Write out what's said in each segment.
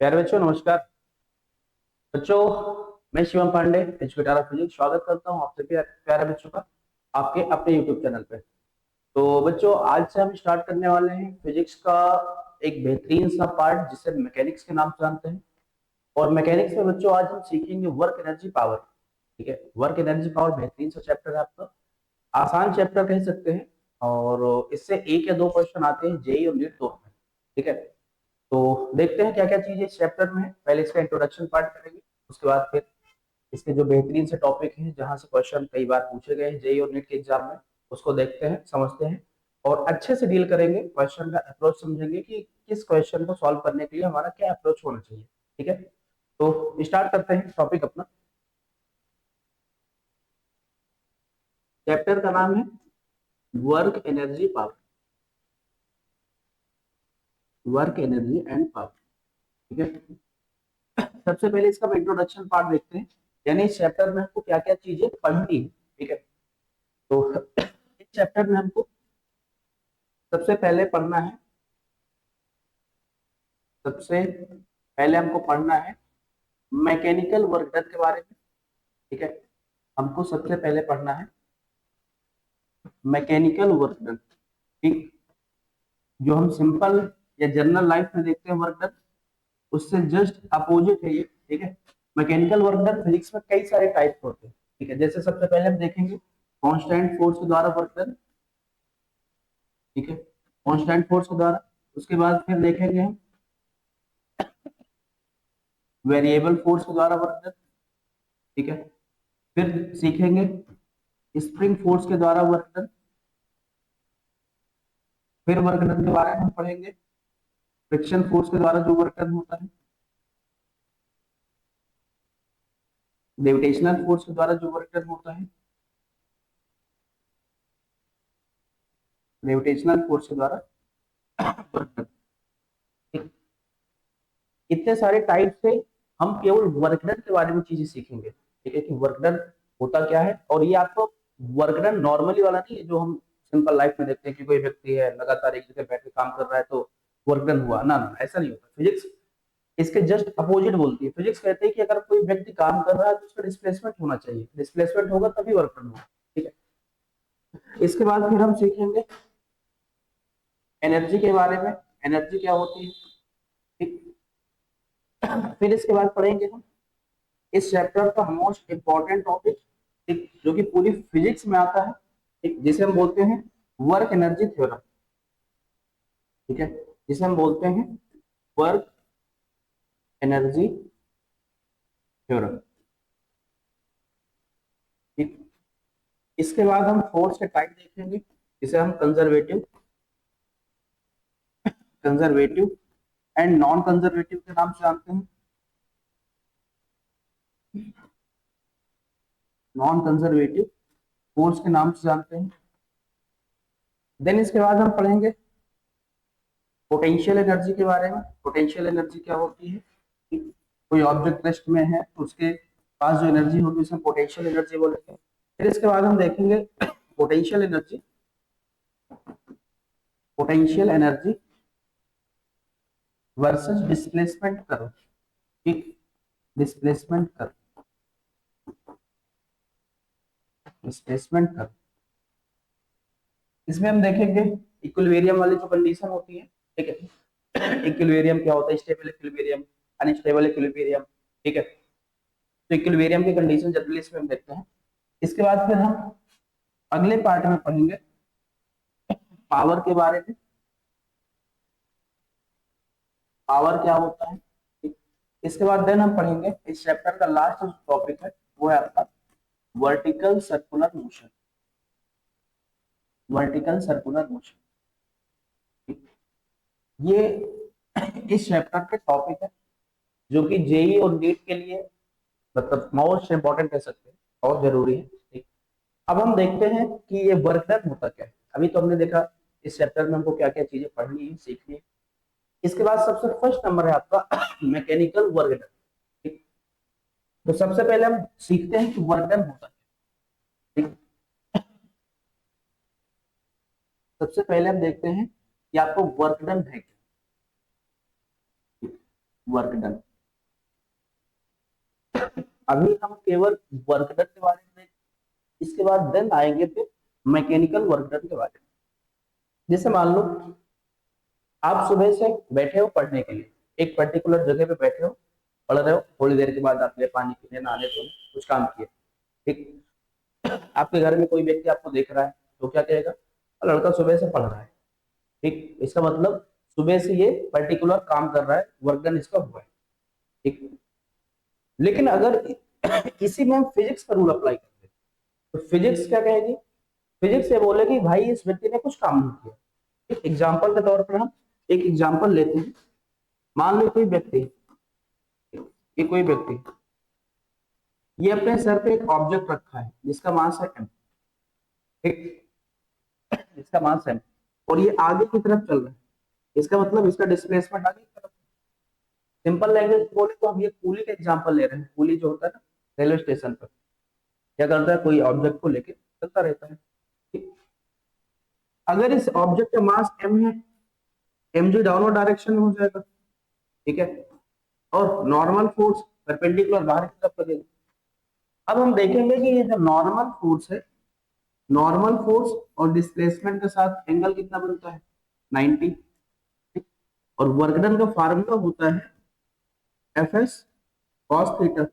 प्यारे बच्चों नमस्कार। बच्चों, मैं Shivam Pandey educator of physics स्वागत करता हूं आपसे प्यारे बच्चों का आपके अपने यूट्यूब चैनल पे। तो बच्चों, आज से हम स्टार्ट करने वाले हैं फिजिक्स का एक बेहतरीन सा पार्ट जिसे मैकेनिक्स के नाम से जानते हैं। और मैकेनिक्स में बच्चों आज हम सीखेंगे वर्क एनर्जी पावर। ठीक है, वर्क एनर्जी पावर बेहतरीन सा चैप्टर है आपका, आसान चैप्टर कह सकते हैं। और इससे एक या दो क्वेश्चन आते हैं जेई और नीट दोनों में। ठीक है, तो देखते हैं क्या क्या चीजें इस चैप्टर में है। पहले इसका इंट्रोडक्शन पार्ट करेंगे, उसके बाद फिर इसके जो बेहतरीन से टॉपिक हैं जहां से क्वेश्चन कई बार पूछे गए हैं जेई और नीट के एग्जाम में, उसको देखते हैं, समझते हैं और अच्छे से डील करेंगे। क्वेश्चन का अप्रोच समझेंगे कि किस क्वेश्चन को सॉल्व करने के लिए हमारा क्या अप्रोच होना चाहिए। ठीक है, तो स्टार्ट करते हैं टॉपिक अपना। चैप्टर का नाम है work energy power. Work energy and power. ठीक है, सबसे पहले इसका इंट्रोडक्शन पार्ट देखते हैं, यानी इस चैप्टर में हमको क्या क्या चीजें पढ़नी है। ठीक है, तो इस चैप्टर में हमको सबसे पहले पढ़ना है, सबसे पहले हमको पढ़ना है मैकेनिकल वर्क डन के बारे में। ठीक है, हमको सबसे पहले पढ़ना है मैकेनिकल वर्क डन। ठीक, जो हम सिंपल या जनरल लाइफ में देखते हैं वर्क डन, उससे जस्ट अपोजिट है ये। ठीक है, मैकेनिकल वर्क डन फिजिक्स में कई सारे टाइप होते हैं। ठीक है, जैसे सबसे पहले हम देखेंगे कांस्टेंट फोर्स के द्वारा वर्क डन। ठीक है, कांस्टेंट फोर्स के द्वारा। उसके बाद फिर देखेंगे हम वेरिएबल फोर्स के द्वारा वर्क डन। ठीक है, फिर सीखेंगे स्प्रिंग फोर्स के द्वारा वर्क डन। फिर वर्क डन के बारे में हम पढ़ेंगे फ्रिक्शन फोर्स के द्वारा जो वर्क डन होता है, ग्रेविटेशनल फोर्स के द्वारा जो वर्क डन होता है, ग्रेविटेशनल फोर्स के द्वारा वर्क डन। इतने सारे टाइप से हम केवल वर्क डन के बारे में चीजें सीखेंगे। ठीक है, कि वर्क डन होता क्या है। और ये आपको वर्क डन नॉर्मली वाला नहीं है जो हम सिंपल लाइफ में देखते हैं कि कोई व्यक्ति है लगातार एक जगह बैठ के काम कर रहा है तो वर्क डन हुआ। ना ना, ऐसा नहीं होता। फिजिक्स इसके जस्ट अपोजिट बोलती है। फिजिक्स कहते हैं कि अगर कोई व्यक्ति काम कर रहा है तो उसका डिस्प्लेसमेंट होना चाहिए, डिस्प्लेसमेंट होगा तभी वर्क डन होगा। ठीक है, इसके बाद फिर हम सीखेंगे एनर्जी के बारे में, एनर्जी क्या होती है। ठीक, फिर इसके बाद पढ़ेंगे हम इस चैप्टर का मोस्ट इंपॉर्टेंट टॉपिक, ठीक, जो कि पूरी फिजिक्स में आता है, ठीक, जिसे हम बोलते हैं वर्क एनर्जी थ्योरम। ठीक है, जिसे हम बोलते हैं वर्क एनर्जी थ्योरम। ठीक, इसके बाद हम फोर्स के टाइप देखेंगे, जिसे हम conservative, conservative and non conservative के नाम से जानते हैं। नॉन कंजर्वेटिव फोर्स के नाम से जानते हैं। देन इसके बाद हम पढ़ेंगे पोटेंशियल एनर्जी के बारे में। पोटेंशियल एनर्जी क्या होती है, कि कोई ऑब्जेक्ट रेस्ट में है तो उसके पास जो एनर्जी होगी उसे पोटेंशियल एनर्जी बोलेंगे। फिर इसके बाद हम देखेंगे potential energy, potential energy versus displacement curve. ठीक, डिस्प्लेसमेंट कर्व, डिस्प्लेसमेंट कर्व। इसमें हम देखेंगे इक्विलिब्रियम वाली जो कंडीशन होती है। ठीक है, इक्विलिब्रियम क्या होता है, स्टेबल इक्विलिब्रियम, अनस्टेबल इक्विलिब्रियम। ठीक है, तो इक्विलिब्रियम की कंडीशन जनरली इसमें हम देखते हैं। इसके बाद फिर हम अगले पार्ट में पढ़ेंगे पावर के बारे में। पावर क्या होता है, ठीक? इसके बाद देन हम पढ़ेंगे इस चैप्टर का लास्ट जो टॉपिक है वो है आपका vertical circular motion. Vertical circular motion, ये इस चैप्टर के टॉपिक है जो कि जेई और नीट के लिए मतलब मोस्ट इंपॉर्टेंट कह सकते हैं, बहुत जरूरी है। ठीक, अब हम देखते हैं कि ये वर्क डन होता क्या है। अभी तो हमने देखा इस चैप्टर में हमको क्या क्या चीजें पढ़नी है, सीखनी है। इसके बाद सबसे फर्स्ट नंबर है आपका मैकेनिकल वर्क डन। ठीक, तो सबसे पहले हम सीखते हैं कि वर्क डन होता है। ठीक, सबसे पहले हम देखते हैं कि आपको वर्क डन है क्या। Work done. अभी हम केवल वर्क डन के बारे में, इसके बाद देन आएंगे फिर मैकेनिकल वर्क डन के बारे में। जैसे मान लो आप सुबह से बैठे हो पढ़ने के लिए, एक पर्टिकुलर जगह पे बैठे हो, पढ़ रहे हो, थोड़ी देर के बाद आपने पानी पीने, नहाने धोने कुछ काम किए, ठीक। आपके घर में कोई व्यक्ति आपको देख रहा है तो क्या कहेगा, लड़का सुबह से पढ़ रहा है, ठीक। इसका मतलब सुबह से ये पर्टिकुलर काम कर रहा है, वर्क डन इसका हुआ है, ठीक। लेकिन अगर इसी में हम फिजिक्स का रूल अप्लाई करते हैं तो फिजिक्स क्या कहेगी, फिजिक्स ये बोलेगी भाई इस व्यक्ति ने कुछ काम नहीं किया। एक एग्जाम्पल के तौर पर हम एक एग्जाम्पल लेते हैं। मान लो कोई व्यक्ति, ये कोई व्यक्ति, ये अपने सर पे एक ऑब्जेक्ट रखा है जिसका मास है m, ठीक, जिसका मास है m, और ये आगे की तरफ चल रहा है, इसका मतलब इसका डिस्प्लेसमेंट आगे की तरफ। सिंपल लैंग्वेज बोले तो हम ये कूली का एग्जांपल ले रहे हैं। कूली जो होता है ना रेलवे स्टेशन पर, क्या करता है, कोई ऑब्जेक्ट को लेके चलता रहता है, ठीक। अगर इस ऑब्जेक्ट का मास m है, mg डाउनवर्ड डायरेक्शन में हो जाएगा, ठीक है, और नॉर्मल फोर्स परपेंडिकुलर बाहर की तरफ लगेगा। अब हम देखेंगे कि ये जो नॉर्मल फोर्स है, नॉर्मल फोर्स और डिस्प्लेसमेंट के साथ एंगल कितना बनता है, 90, ठीक? और वर्क डन का फार्मूला होता है F S cos theta.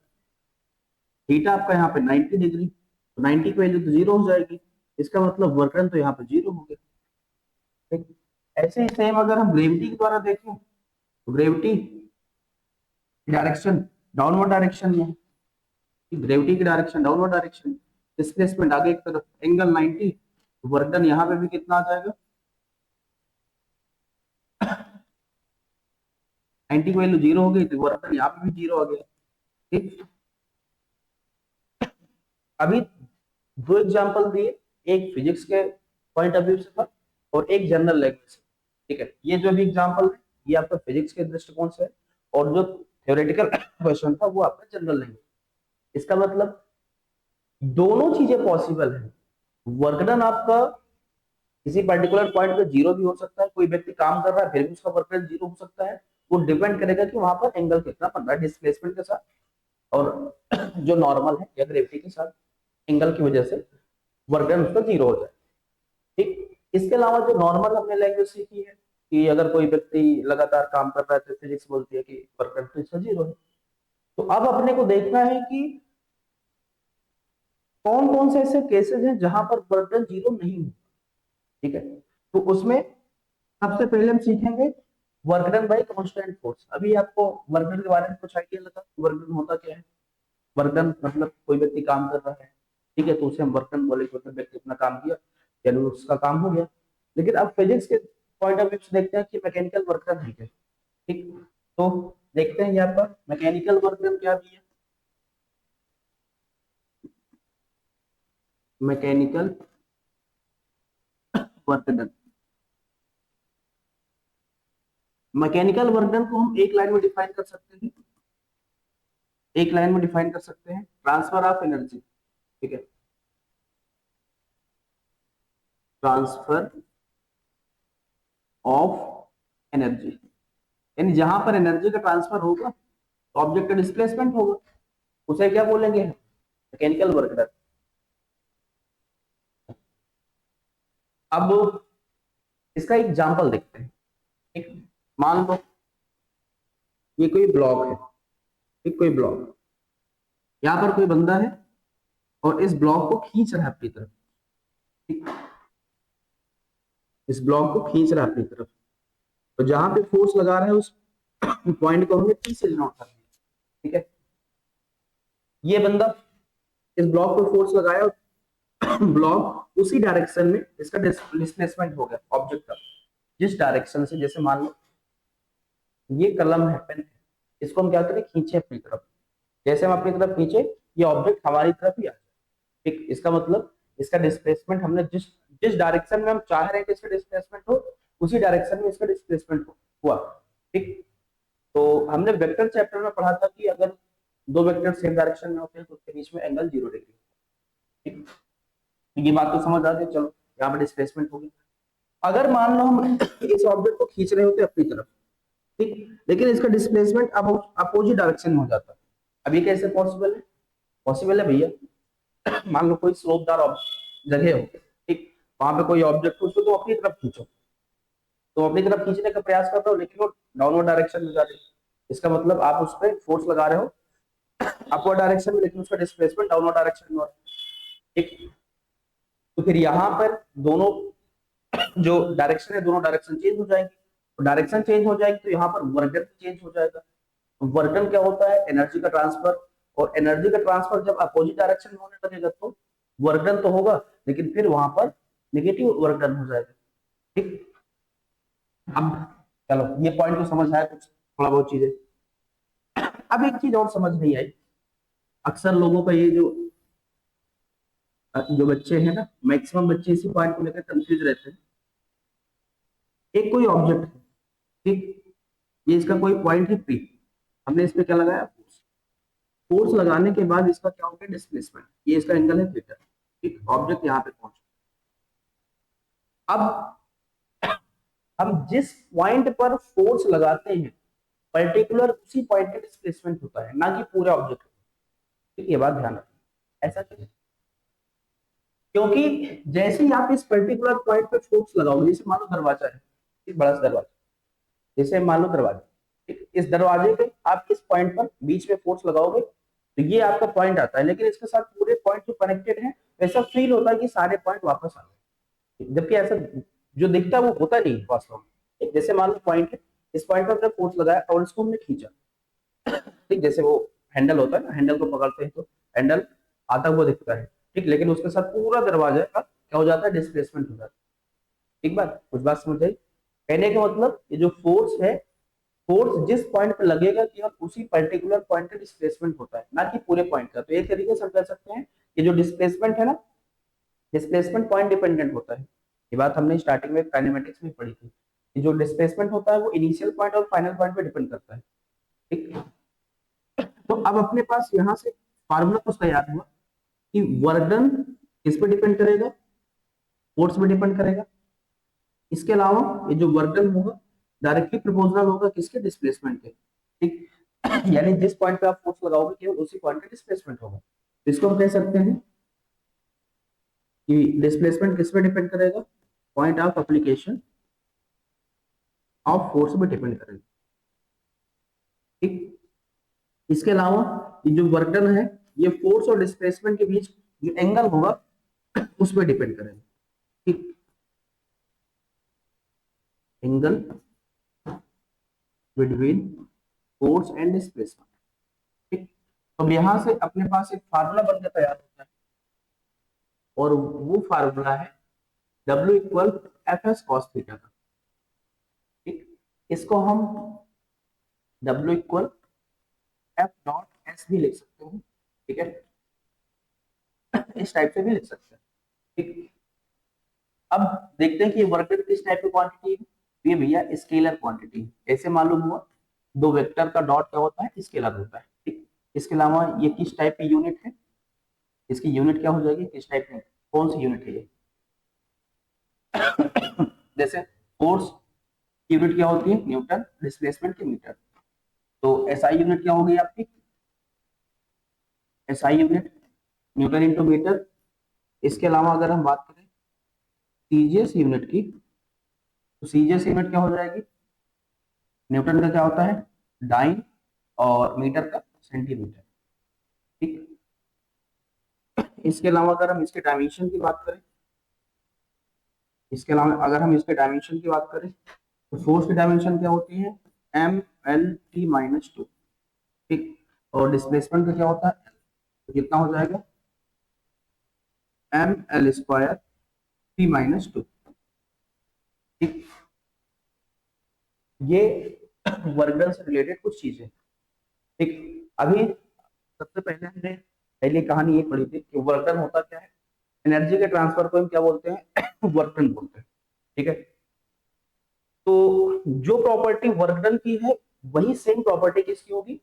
Theta आपका यहाँ पे 90 डिग्री, तो 90 की वैल्यू तो जीरो हो जाएगी, इसका मतलब वर्क डन तो यहाँ पे जीरो हो गया, ठीक। ऐसे ही सेम अगर हम ग्रेविटी के द्वारा देखें तो ग्रेविटी डायरेक्शन डाउनवर्ड डायरेक्शन में, ग्रेविटी की डायरेक्शन डाउनवर्ड डायरेक्शन, डिस्प्लेसमेंट आगे की तरफ, एंगल 90, वर्क डन यहाँ पे भी कितना आ जाएगा, 90 की वैल्यू जीरो हो गई तो वर्क डन यहाँ पे भी जीरो आ गया, ठीक। अभी दो एग्जांपल दिए, एक फिजिक्स के पॉइंट ऑफ व्यू से था और एक जनरल लैंग्वेज से, ठीक है। ये जो भी एग्जांपल है ये आपका फिजिक्स के दृष्टिकोण से है, और जो थ्योरेटिकल क्वेश्चन था वो आपका जनरल लैंग्वेज। इसका मतलब दोनों चीजें पॉसिबल है। वर्क डन आपका किसी पर्टिकुलर पॉइंट पे जीरो भी हो सकता है, कोई व्यक्ति काम कर रहा है फिर भी उसका वर्क डन जीरो हो सकता है। वो डिपेंड करेगा कि वहां पर एंगल कितना बन रहा है डिस्प्लेसमेंट के साथ, और जो नॉर्मल है या ग्रेविटी के साथ एंगल की वजह से वर्क डन उसका जीरो हो जाए, ठीक। इसके अलावा जो नॉर्मल हमने लैंग्वेज सीखी है कि अगर कोई व्यक्ति लगातार काम कर रहा है तो फिजिक्स बोलती है कि वर्क डन तो इसका जीरो है। तो अब अपने को देखना है कि कौन कौन से ऐसे केसेस हैं जहां पर वर्क डन जीरो नहीं है, ठीक है। तो उसमें सबसे पहले हम सीखेंगे work done by constant force. अभी आपको वर्क डन के बारे में कुछ आइडिया लगा, वर्क डन होता क्या है। वर्क डन मतलब कोई व्यक्ति काम कर रहा है, ठीक है, तो उसे हम वर्क डन बोले, मतलब व्यक्ति अपना काम किया यानी उसका काम हो गया। लेकिन अब फिजिक्स के पॉइंट ऑफ व्यू से देखते हैं कि मैकेनिकल वर्क डन है क्या, ठीक। तो देखते हैं यहाँ पर मैकेनिकल वर्क डन क्या भी है। Mechanical work done, mechanical work done को हम एक लाइन में डिफाइन कर सकते हैं, एक लाइन में डिफाइन कर सकते हैं, ट्रांसफर ऑफ एनर्जी, ठीक है, ट्रांसफर ऑफ एनर्जी, यानी जहां पर एनर्जी का ट्रांसफर होगा तो ऑब्जेक्ट का डिस्प्लेसमेंट होगा, उसे क्या बोलेंगे, मैकेनिकल वर्क डन। अब इसका एग्जांपल देखते हैं, ठीक। मान लो ये कोई ब्लॉक है, ठीक, कोई ब्लॉक, यहाँ पर कोई बंदा है और इस ब्लॉक को खींच रहा है अपनी तरफ, ठीक, इस ब्लॉक को खींच रहा है अपनी तरफ। तो जहां पे फोर्स लगा रहा है उस पॉइंट को हमें पी से डिनोट करना है, ठीक है। ये बंदा इस ब्लॉक को फोर्स लगाया, ब्लॉक उसी डायरेक्शन में इसका डिस्प्लेसमेंट हो गया ऑब्जेक्ट का, जिस डायरेक्शन से, जैसे मान लो ये कलम है, पेन है, इसको हम क्या करें, खींचे अपनी तरफ। जैसे हम अपनी तरफ खींचे ये ऑब्जेक्ट हमारी तरफ ही आ जाए, ठीक। इसका मतलब इसका डिस्प्लेसमेंट हमने जिस जिस डायरेक्शन में हम चाह रहे हैं कि इसका डिस्प्लेसमेंट हो, उसी डायरेक्शन में इसका डिस्प्लेसमेंट हुआ, ठीक। तो हमने वेक्टर चैप्टर में पढ़ा था कि अगर दो वेक्टर सेम डायरेक्शन में होते हैं तो उसके बीच में एंगल 0 डिग्री, ठीक। तो ये बात तो समझ आ गई, चलो यहाँ पे डिस्प्लेसमेंट होगी। अगर मान लो हम इस ऑब्जेक्ट को खींच रहे होते अपनी तरफ, ठीक, लेकिन इसका डिस्प्लेसमेंट अब अपोजिट डायरेक्शन में हो जाता है। अब ये कैसे पॉसिबल है? पॉसिबल है भैया, मान लो कोई स्लोपदार जगह हो, ठीक, वहां पे कोई ऑब्जेक्ट हो, उसको तुम अपनी तरफ खींचो, तुम अपनी तरफ खींचने का प्रयास कर रहे हो, लेकिन वो डाउनवर्ड डायरेक्शन में जा रही है। इसका मतलब आप उस पर फोर्स लगा रहे हो अपवर्ड डायरेक्शन में, लेकिन उसका डिस्प्लेसमेंट डाउनवर्ड डायरेक्शन में हो रहा है। ठीक, तो फिर यहाँ पर दोनों जो डायरेक्शन है, दोनों डायरेक्शन चेंज हो जाएंगे। तो डायरेक्शन चेंज हो जाएगी तो यहाँ पर वर्क चेंज हो जाएगा। वर्क क्या होता है? एनर्जी का ट्रांसफर। और एनर्जी का ट्रांसफर जब अपोजिट डायरेक्शन में होने लगेगा तो वर्क डन तो होगा, लेकिन फिर वहां पर नेगेटिव वर्क डन हो जाएगा। ठीक, अब चलो ये पॉइंट तो समझ आया कुछ, थोड़ा बहुत चीजें। अब एक चीज और समझ नहीं आई, अक्सर लोगों का ये जो बच्चे हैं ना, मैक्सिमम बच्चे इसी पॉइंट को लेकर कंफ्यूज रहते हैं। एक कोई ऑब्जेक्ट है, ठीक, ये इसका कोई पॉइंट है पी, हमने इस पे क्या लगाया? फोर्स। फोर्स लगाने के बाद इसका क्या हो गया? डिस्प्लेसमेंट। ये इसका एंगल है थीटा। ठीक, ऑब्जेक्ट यहाँ पे पहुंच, अब हम जिस पॉइंट पर फोर्स लगाते हैं पर्टिकुलर उसी पॉइंट का डिस्प्लेसमेंट होता है, ना कि पूरे ऑब्जेक्ट। ठीक, ये बात ध्यान रखना। ऐसा क्यों? क्योंकि जैसे ही आप इस पर्टिकुलर पॉइंट पे फोर्स लगाओगे, जैसे मान लो दरवाजा है, एक बड़ा सा दरवाजा, जैसे मान लो दरवाजा, ठीक, इस दरवाजे पे आप इस पॉइंट पर बीच में फोर्स लगाओगे तो ये आपका पॉइंट आता है, लेकिन इसके साथ पूरे पॉइंट जो कनेक्टेड है, ऐसा फील होता है कि सारे पॉइंट वापस आ गए, जबकि ऐसा जो दिखता है वो होता नहीं वास्तव में। ठीक, जैसे मान लो पॉइंट है, इस पॉइंट पर हमने फोर्स लगाया और इसको हमने खींचा, ठीक, जैसे वो हैंडल होता है ना, हैंडल को पकड़ते हैं तो हैंडल आता हुआ दिखता है, ठीक, लेकिन उसके साथ पूरा दरवाजा का क्या हो जाता है? डिस्प्लेसमेंट हो जाता है। एक बात, कुछ बात समझ आई? कहने का मतलब ये जो फोर्स है, फोर्स जिस पॉइंट पे लगेगा केवल उसी पर्टिकुलर पॉइंट का डिस्प्लेसमेंट होता है, ना कि पूरे पॉइंट का। तो एक तरीके से हम कह सकते हैं कि जो डिस्प्लेसमेंट है ना, डिस्प्लेसमेंट पॉइंट डिपेंडेंट होता है। ये बात हमने स्टार्टिंग में काइनेमेटिक्स में पढ़ी थी कि जो डिस्प्लेसमेंट होता है वो इनिशियल पॉइंट और फाइनल पॉइंट पे डिपेंड करता है। ठीक, तो अब अपने पास यहाँ से फार्मूला कुछ तैयार हुआ कि वर्क डन किस पे डिपेंड करेगा? फोर्स पे डिपेंड करेगा। इसके अलावा ये जो वर्क डन होगा डायरेक्टली प्रोपोर्शनल होगा किसके? डिस्प्लेसमेंट के। ठीक, यानी जिस पॉइंट पे आप फोर्स लगाओगे केवल उसी पॉइंट पे डिस्प्लेसमेंट होगा। तो इसको हम कह सकते हैं कि डिस्प्लेसमेंट किस पे डिपेंड करेगा? Point of application of force पे डिपेंड करेगा। ठीक, इसके अलावा ये जो वर्क डन है, ये फोर्स और डिस्प्लेसमेंट के बीच जो एंगल होगा उस पर डिपेंड करेगा। ठीक, angle between force and displacement. ठीक, तो अब यहां से अपने पास एक फार्मूला बनकर तैयार होता है, और वो फार्मूला है W equal F S cos theta का। ठीक, इसको हम W equal F dot S भी लिख सकते हैं। ठीक है, इस टाइप से भी लिख सकते हैं। ठीक, अब देखते हैं कि वर्क डन किस टाइप की क्वांटिटी है। तो ये भैया स्केलर क्वांटिटी, ऐसे मालूम हुआ दो वेक्टर का डॉट क्या होता है? स्केलर होता है। ठीक, इसके अलावा ये किस टाइप की यूनिट है? इसकी यूनिट क्या हो जाएगी? किस टाइप की, कौन सी यूनिट है ये? जैसे फोर्स की यूनिट क्या होती है? न्यूटन, डिस्प्लेसमेंट की मीटर। तो एसआई यूनिट क्या होगी आपकी? SI unit newton into metre. इसके अलावा अगर हम बात करें सीजीएस यूनिट की, तो सीजीएस यूनिट क्या हो जाएगी? न्यूटन का क्या होता है? डाइन, और मीटर का सेंटीमीटर। ठीक, इसके अलावा अगर हम इसके डायमेंशन की बात करें, इसके अलावा अगर हम इसके डायमेंशन की बात करें, तो फोर्स की डायमेंशन क्या होती है? M L T - 2। ठीक, और डिस्प्लेसमेंट का क्या होता है? तो कितना हो जाएगा? ML² T - 2। ठीक, ये वर्क डन से रिलेटेड कुछ चीजें। ठीक, अभी सबसे पहले हमने पहले कहानी ये पढ़ी थी कि वर्क डन होता क्या है। एनर्जी के ट्रांसफर को हम क्या बोलते हैं? वर्क डन बोलते हैं। ठीक है, तो जो प्रॉपर्टी वर्क डन की है वही सेम प्रॉपर्टी किसकी होगी?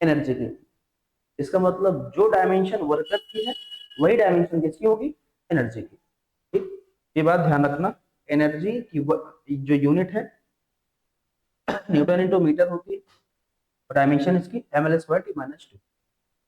एनर्जी की। इसका मतलब जो डायमेंशन वर्क डन की है वही डायमेंशन किसकी होगी? एनर्जी की। ठीक, ये बात ध्यान रखना। एनर्जी की जो यूनिट है न्यूटन इंटू मीटर होती है और डायमेंशन इसकी ml square T minus two.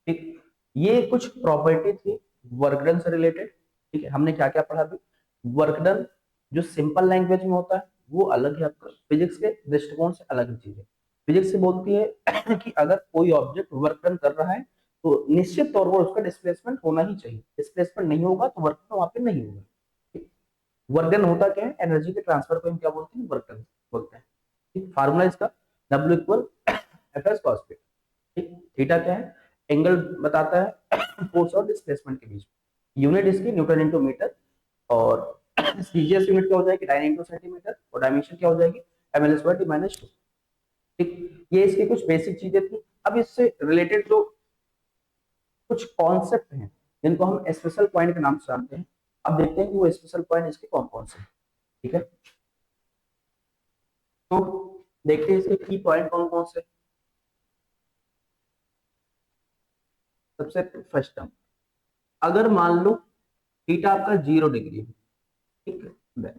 ठीक, ये कुछ प्रॉपर्टी थी वर्क डन से रिलेटेड। ठीक है, हमने क्या क्या पढ़ा अभी? वर्क डन जो सिंपल लैंग्वेज में होता है वो अलग है आपका, फिजिक्स के दृष्टिकोण से अलग चीज है। फिजिक्स से बोलती है कि अगर कोई ऑब्जेक्ट वर्क डन कर रहा है तो निश्चित तौर पर उसका डिस्प्लेसमेंट होना ही चाहिए, डिस्प्लेसमेंट नहीं होगा तो वर्क वहां पे नहीं होगा। वर्क डन होता क्या है? एनर्जी के ट्रांसफर को हम क्या बोलते हैं? वर्क डन बोलते हैं। फार्मूला इसका W equal F S cos theta. ठीक, थीटा क्या है? एंगल बताता है फोर्स और डिस्प्लेसमेंट के बीच। यूनिट इसकी न्यूटन इंटू मीटर और सीजीएस यूनिट क्या हो जाएगी? डायन इंटू सेंटीमीटर और डायमेंशन क्या हो जाएगी? ml square T minus two. ठीक, ये इसकी कुछ बेसिक चीजें थी। अब इससे रिलेटेड जो कुछ कॉन्सेप्ट हैं जिनको हम स्पेशल पॉइंट के नाम से जानते हैं, अब देखते हैं कि वो स्पेशल पॉइंट इसके कौन कौन से हैं। ठीक है, तो देखते हैं इसके की पॉइंट कौन कौन से। सबसे फर्स्ट टर्म, अगर मान लो थीटा आपका 0 डिग्री है, ठीक है,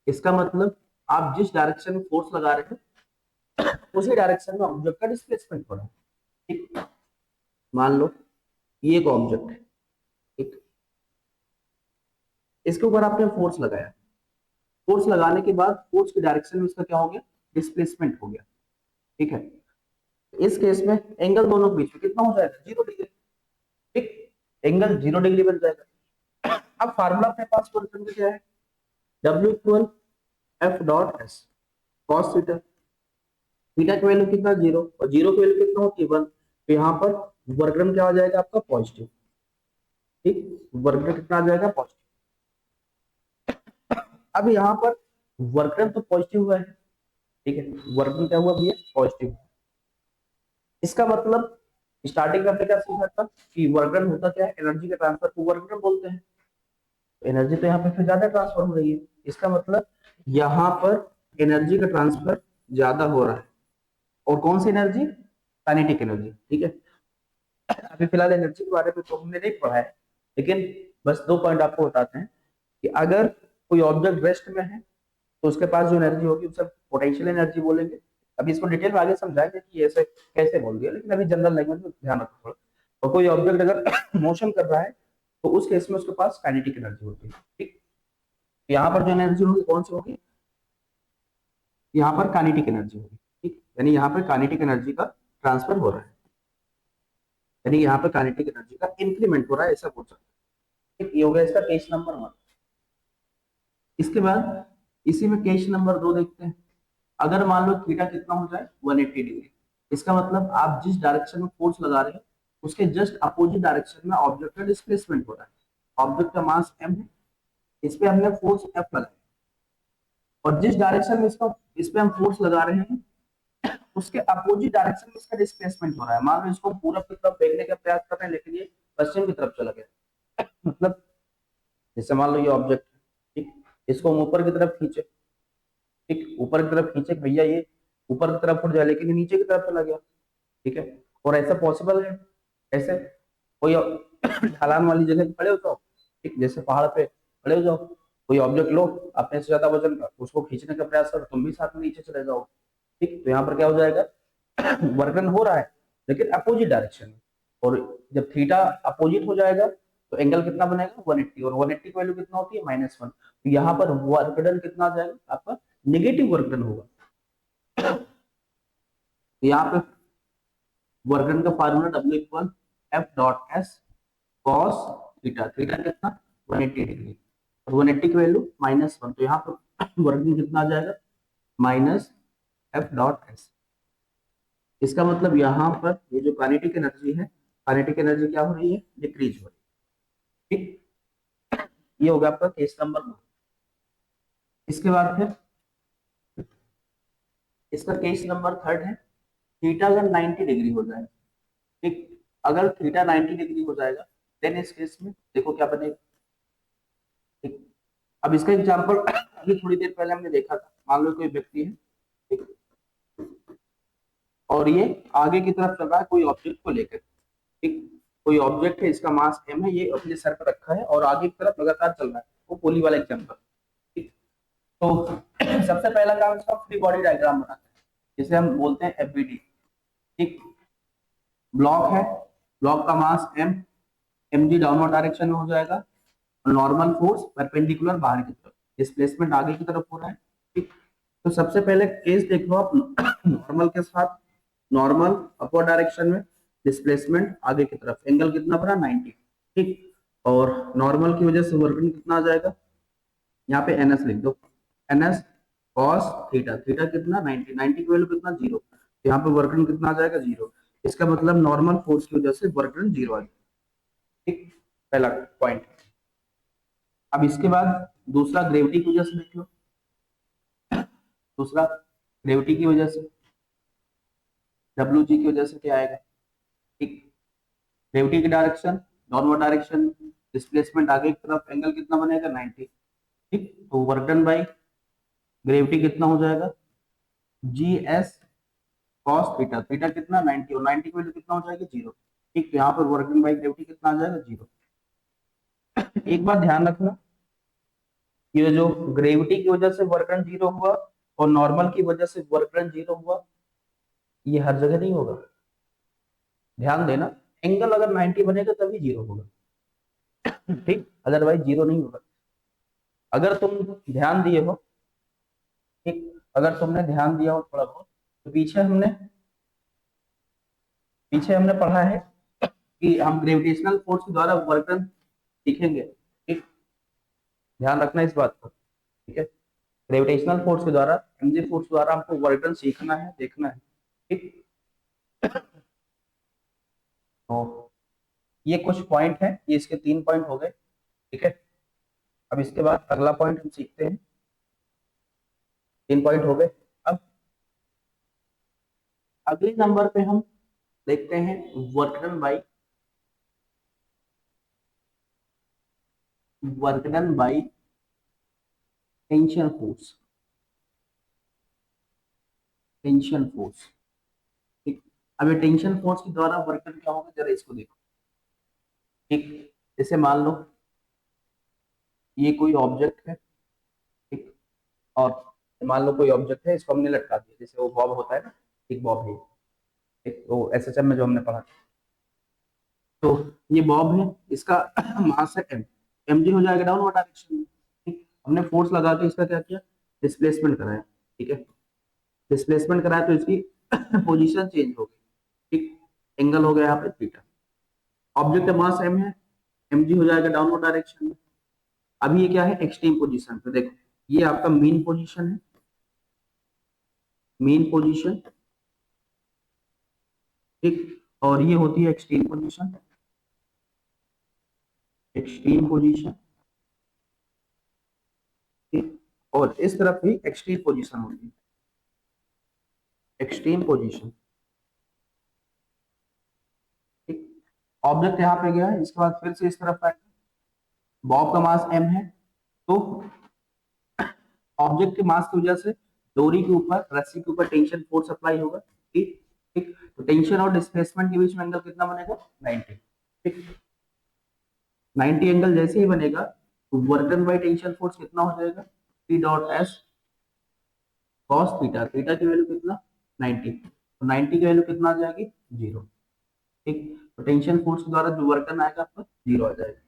इसका मतलब आप जिस डायरेक्शन में फोर्स लगा रहे हैं उसी डायरेक्शन में ऑब्जेक्ट का डिस्प्लेसमेंट हो रहा है। ठीक, मान लो ये एक ऑब्जेक्ट है, ठीक, इसके ऊपर आपने फोर्स लगाया, फोर्स लगाने के बाद फोर्स की डायरेक्शन में इसका क्या हो गया? डिस्प्लेसमेंट हो गया। ठीक है, इस केस में एंगल दोनों के बीच में कितना हो जाएगा? 0 डिग्री। ठीक, एंगल 0 डिग्री बन जाएगा। अब फार्मूला अपने पास वर्क डन का क्या है? W equal F dot S cos theta. Theta की वैल्यू कितना? 0 और 0 की वैल्यू कितना होती है? 1। तो यहाँ पर वर्क डन क्या आ जाएगा आपका? पॉजिटिव। ठीक, वर्क डन कितना आ जाएगा? पॉजिटिव। अब यहाँ पर वर्क डन तो पॉजिटिव हुआ है, ठीक है, वर्क डन क्या हुआ भैया? पॉजिटिव। इसका मतलब स्टार्टिंग में हमने क्या सीखा था कि वर्क डन होता क्या है? एनर्जी के ट्रांसफर को वर्क डन बोलते हैं। एनर्जी तो यहाँ पे फिर ज्यादा ट्रांसफर हो रही है, इसका मतलब यहाँ पर एनर्जी का ट्रांसफर ज्यादा हो रहा है। और कौन सी एनर्जी? Kinetic energy. ठीक है, अभी फिलहाल एनर्जी के बारे में तो हमने नहीं पढ़ा है, लेकिन बस दो पॉइंट आपको बताते हैं कि अगर कोई ऑब्जेक्ट रेस्ट में है तो उसके पास जो एनर्जी होगी उसे पोटेंशियल एनर्जी बोलेंगे। अभी इसको डिटेल में आगे समझाएंगे कि ऐसे कैसे बोल दिया, लेकिन अभी जनरल लैंग्वेज में ध्यान रखो थोड़ा। और कोई ऑब्जेक्ट अगर मोशन कर रहा है तो उस केस में उसके पास काइनेटिक एनर्जी होती है। ठीक, यहाँ पर जो एनर्जी होगी कौन सी होगी? यहाँ पर काइनेटिक एनर्जी होगी। ठीक, यानी यहाँ पर काइनेटिक एनर्जी का ट्रांसफर हो रहा है, यानी यहाँ पर काइनेटिक एनर्जी का इंक्रीमेंट हो रहा है, ऐसा बोल सकते हैं। ठीक, ये हो गया इसका केस नंबर 1। इसके बाद इसी में केस नंबर 2 देखते हैं। अगर मान लो थीटा कितना हो जाए? 180 डिग्री। इसका मतलब आप जिस डायरेक्शन में फोर्स लगा रहे हैं उसके जस्ट अपोजिट डायरेक्शन में ऑब्जेक्ट का डिस्प्लेसमेंट हो रहा है। ऑब्जेक्ट का मास m है, इस पे हमने फोर्स F लगाया और जिस डायरेक्शन में इसका इस पे हम फोर्स लगा रहे हैं उसके अपोजिट डायरेक्शन में इसका डिस्प्लेसमेंट हो रहा है। मान लो इसको पूरब की तरफ फेंकने का प्रयास कर रहे हैं लेकिन ये पश्चिम की तरफ चला गया। मतलब जैसे मान लो ये ऑब्जेक्ट, ठीक, इसको हम ऊपर की तरफ खींचे, ठीक, ऊपर की तरफ खींचे भैया ये ऊपर की तरफ उठ जाए, लेकिन ये नीचे की तरफ चला गया। ठीक है, और ऐसा पॉसिबल है? ऐसे कोई ढलान वाली जगह पे खड़े हो जाओ, ठीक, जैसे पहाड़ पे खड़े हो जाओ, कोई ऑब्जेक्ट लो, अपने से ज्यादा वजन का उसको खींचने का प्रयास करो, तुम भी साथ में नीचे चले जाओ। ठीक, तो यहाँ पर क्या हो जाएगा? वर्कन हो रहा है लेकिन अपोजिट डायरेक्शन में, और जब थीटा अपोजिट हो जाएगा तो एंगल कितना बनेगा? 180। और 180 की वैल्यू कितना होती है? -1। तो यहाँ पर वर्क डन कितना आ जाएगा आपका? नेगेटिव वर्क डन होगा। तो यहाँ पे वर्क डन का formula W equal F dot S cos theta. Theta कितना? 180 डिग्री और 180 की वैल्यू -1। तो यहाँ पर वर्क डन कितना आ जाएगा? Minus F dot S. इसका मतलब यहाँ पर ये जो काइनेटिक एनर्जी है, काइनेटिक एनर्जी क्या हो रही है? डिक्रीज हो रही है। ठीक, ये होगा आपका केस नंबर 1। इसके बाद फिर इसका केस नंबर 3 है। थीटा अगर 90 डिग्री हो जाए, ठीक, अगर थीटा 90 डिग्री हो जाएगा देन इस केस में देखो क्या बनेगा। ठीक, अब इसका एग्जांपल अभी थोड़ी देर पहले हमने देखा था। मान लो कोई व्यक्ति है, ठीक, और ये आगे की तरफ चल रहा है कोई ऑब्जेक्ट को लेकर। ठीक, कोई ऑब्जेक्ट है, इसका मास m है, ये अपने सर पर रखा है और आगे की तरफ लगातार चल रहा है, वो पुली वाला एग्जांपल। ठीक, तो सबसे पहला काम इसका फ्री बॉडी डायग्राम बनाना है। जिसे हम बोलते हैं एफबीडी। ठीक, ब्लॉक है, ब्लॉक का मास m, mg डाउनवर्ड डायरेक्शन में हो जाएगा, नॉर्मल फोर्स परपेंडिकुलर बाहर की तरफ, डिस्प्लेसमेंट आगे की तरफ हो रहा है। ठीक, तो सबसे पहले केस देख लो आप नॉर्मल के साथ, नॉर्मल अपवर्ड डायरेक्शन में, डिस्प्लेसमेंट आगे की तरफ, एंगल कितना बना 90। ठीक, और नॉर्मल की वजह से वर्क डन कितना आ जाएगा, यहाँ पे एनएस लिख दो, एनएस कॉस थीटा, थीटा कितना 90, 90 की वैल्यू कितना 0, यहाँ पे वर्क डन कितना आ जाएगा 0। इसका मतलब नॉर्मल फोर्स की वजह से वर्क डन 0 आ जाएगा। ठीक, पहला पॉइंट। अब इसके बाद दूसरा ग्रेविटी की वजह से देख लो, दूसरा ग्रेविटी की वजह से, डब्ल्यू जी की वजह से क्या आएगा। ठीक, ग्रेविटी की डायरेक्शन डाउनवर्ड डायरेक्शन, डिस्प्लेसमेंट आगे की तरफ, एंगल कितना बनेगा 90। ठीक, तो वर्क डन बाई ग्रेविटी कितना हो जाएगा, G S cos theta, theta कितना 90, और 90 की वैल्यू कितना हो जाएगी 0। ठीक, तो यहाँ पर वर्क डन बाई ग्रेविटी कितना आ जाएगा 0। एक बात ध्यान रखना, ये जो ग्रेविटी की वजह से वर्क डन 0 हुआ और नॉर्मल की वजह से वर्क डन 0 हुआ, ये हर जगह नहीं होगा। ध्यान देना, एंगल अगर 90 बनेगा तभी 0 होगा। ठीक, अदरवाइज 0 नहीं होगा। अगर तुम ध्यान दिए हो, ठीक, अगर तुमने ध्यान दिया हो थोड़ा बहुत, तो पीछे हमने पढ़ा है कि हम ग्रेविटेशनल फोर्स के द्वारा वर्क डन सीखेंगे। ठीक, ध्यान रखना इस बात को। ठीक है, ग्रेविटेशनल फोर्स के द्वारा, एमजी फोर्स द्वारा हमको वर्क डन सीखना है, देखना है। ठीक, तो ये कुछ पॉइंट है, ये इसके 3 पॉइंट हो गए। ठीक है, अब इसके बाद अगला पॉइंट हम सीखते हैं। 3 पॉइंट हो गए। अब अगले नंबर पे हम देखते हैं work done by, work done by tension force, tension force. ठीक, अब ये टेंशन फोर्स के द्वारा वर्क डन क्या होगा, जरा इसको देखो। ठीक, जैसे मान लो ये कोई ऑब्जेक्ट है। ठीक, और मान लो कोई ऑब्जेक्ट है, इसको हमने लटका दिया, जैसे वो बॉब होता है ना, एक बॉब है। ठीक, तो एसएचएम में जो हमने पढ़ा, तो ये बॉब है, इसका मास है m, mg हो जाएगा डाउनवर्ड डायरेक्शन में। ठीक, हमने फोर्स लगा के इसका क्या किया, डिस्प्लेसमेंट कराया। ठीक है, डिस्प्लेसमेंट कराया तो इसकी पोजीशन चेंज हो गई। ठीक, एंगल हो गया यहाँ पे थीटा, ऑब्जेक्ट मास m है, mg हो जाएगा डाउनवर्ड डायरेक्शन में। अभी ये क्या है, एक्सट्रीम पोजीशन पे देखो, ये आपका मीन पोजीशन है, मीन पोजीशन। ठीक, और ये होती है एक्सट्रीम पोजीशन, एक्सट्रीम पोजीशन। ठीक, और इस तरफ भी एक्सट्रीम पोजीशन होती है, एक्सट्रीम पोजीशन। ठीक, ऑब्जेक्ट यहाँ पे गया है, इसके बाद फिर से इस तरफ आएगा, बॉब का मास m है, तो ऑब्जेक्ट के मास की वजह से डोरी के ऊपर, रस्सी के ऊपर टेंशन फोर्स अप्लाई होगा। ठीक, ठीक, तो टेंशन और डिस्प्लेसमेंट के बीच में एंगल कितना बनेगा 90। ठीक, 90 एंगल जैसे ही बनेगा तो work done by tension force कितना हो जाएगा, P dot S cos theta, theta की वैल्यू कितना 90, तो 90 की वैल्यू कितना आ जाएगी 0। ठीक, तो टेंशन फोर्स के द्वारा जो वर्क डन आएगा आपका 0 आ जाएगा।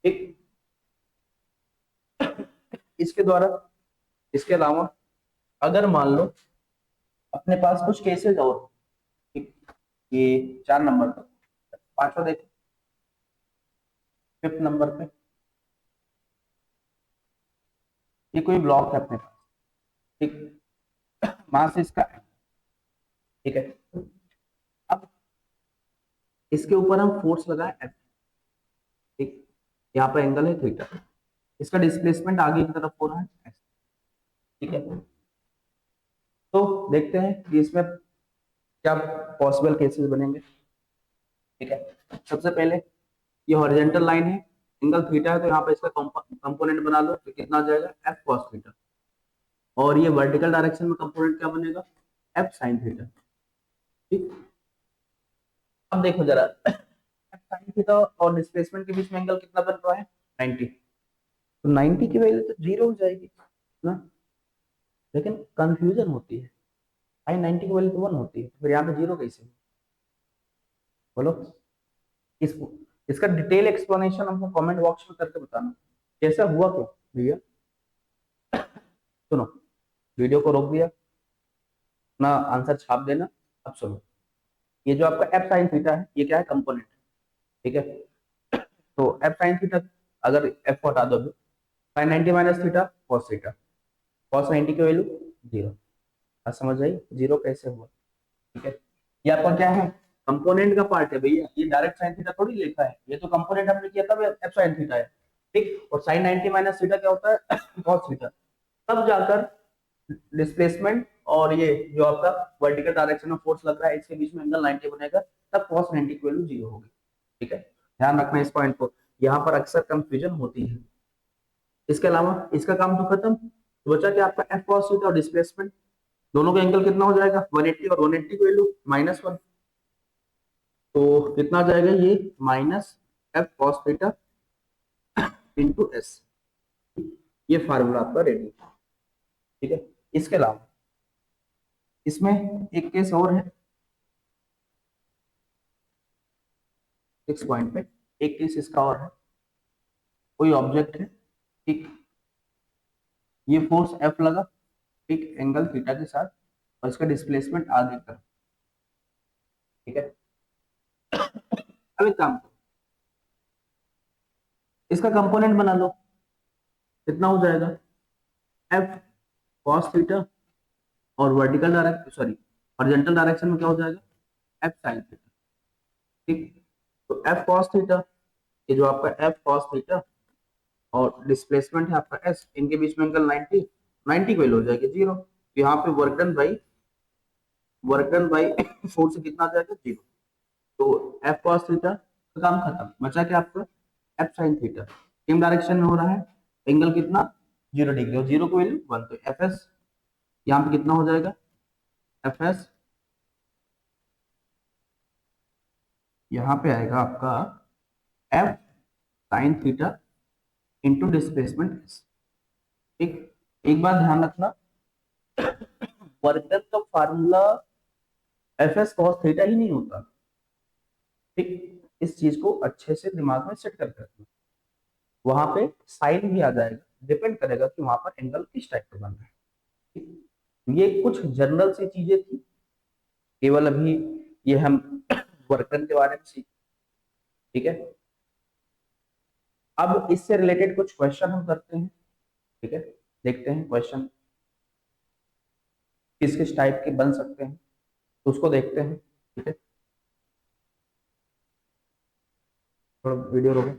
ठीक, इसके द्वारा, इसके अलावा अगर मान लो अपने पास कुछ केसेस और, ठीक, ये 4 नंबर पर, 5वां देखो, 5th नंबर पे ये कोई ब्लॉक है अपने पास। ठीक, मास इसका, ठीक है, अब इसके ऊपर हम फोर्स लगाए F। ठीक, यहाँ पर एंगल है थीटा, इसका डिस्प्लेसमेंट आगे की तरफ हो रहा है S। ठीक है, तो देखते हैं कि इसमें क्या पॉसिबल केसेस बनेंगे। ठीक है, सबसे पहले ये हॉरिजॉन्टल लाइन है, एंगल थीटा है, तो यहाँ पे इसका कंपोनेंट बना लो, तो कितना आ जाएगा F cos थीटा, और ये वर्टिकल डायरेक्शन में कंपोनेंट क्या बनेगा F sin थीटा। ठीक, अब देखो जरा F sin थीटा और डिस्प्लेसमेंट के बीच में एंगल कितना बन रहा है 90, तो 90 की वैल्यू तो 0 हो जाएगी ना, लेकिन कंफ्यूजन होती है। साइन 90 की वैल्यू तो 1 होती है, फिर यहाँ पे 0 कैसे? बोलो। इस इसका डिटेल एक्सप्लेनेशन हमको कमेंट बॉक्स में करके बताना कैसा हुआ क्यों भैया। सुनो, वीडियो को रोक दिया, अपना आंसर छाप देना। अब सुनो, ये जो आपका एफ साइन थीटा है ये क्या है? कंपोनेंट, ठीक है। तो एफ साइन थीटा, अगर एफ को हटा दो, sine 90 minus theta cos theta, cos 90 की वैल्यू 0। बात समझ आई? 0 कैसे हुआ? ठीक है, ये आपका क्या है? कंपोनेंट का पार्ट है भैया, ये डायरेक्ट साइन थीटा थोड़ी लिखा है, ये तो कंपोनेंट हमने किया था एफ साइन थीटा है, ठीक। और साइन 90 माइनस थीटा क्या होता है? Cos theta. तब जाकर डिस्प्लेसमेंट और ये जो आपका वर्टिकल डायरेक्शन में फोर्स लग रहा है इसके बीच में एंगल 90 बनेगा, तब cos 90 की वैल्यू 0 होगी, ठीक है। ध्यान रखना इस पॉइंट को, यहाँ पर अक्सर कंफ्यूजन होती है। इसके अलावा इसका काम तो खत्म, तो बचा क्या आपका एफ cos थीटा और डिस्प्लेसमेंट, दोनों का एंगल कितना हो जाएगा? 180, और 180 की वैल्यू -1, तो कितना आ जाएगा ये? Minus F cos theta into S. ये फार्मूला आपका रेडी, ठीक है। इसके अलावा इसमें एक केस और है, 6 पॉइंट पे एक केस इसका और है। कोई ऑब्जेक्ट है, ठीक, ये फोर्स एफ लगा, ठीक, एंगल थीटा के साथ, और इसका डिस्प्लेसमेंट आगे कर, ठीक है। अब एक काम करो, इसका कंपोनेंट बना लो, कितना हो जाएगा? एफ कॉस थीटा, और vertical direction, sorry horizontal direction में क्या हो जाएगा? एफ साइन थीटा, ठीक। तो एफ कॉस थीटा, ये जो आपका एफ कॉस थीटा और डिस्प्लेसमेंट है आपका एस, इनके बीच में एंगल 90, 90 की वैल्यू हो जाएगी 0। तो यहाँ पे वर्क डन बाई 4 से कितना आ जाएगा? 0। तो एफ कॉस थीटा का काम खत्म, बचा क्या आपका? F sine theta, same direction में हो रहा है, एंगल कितना? 0 डिग्री, और 0 की वैल्यू 1, तो एफ एस यहाँ पे कितना हो जाएगा? एफ एस यहाँ पे आएगा आपका F sine theta into displacement S, ठीक। एक बात ध्यान रखना, वर्क डन का formula F S cos theta ही नहीं होता, ठीक। इस चीज को अच्छे से दिमाग में सेट करके रखना, वहां पे साइन भी आ जाएगा, डिपेंड करेगा कि वहां पर एंगल किस टाइप का बन रहा है, ठीक। ये कुछ जनरल सी चीजें थी, केवल अभी ये हम वर्कन के बारे में सीख, ठीक है। अब इससे रिलेटेड कुछ क्वेश्चन हम करते हैं, ठीक है। देखते हैं क्वेश्चन किस किस टाइप के बन सकते हैं, तो उसको देखते हैं, ठीक है। थोड़ा वीडियो रोको।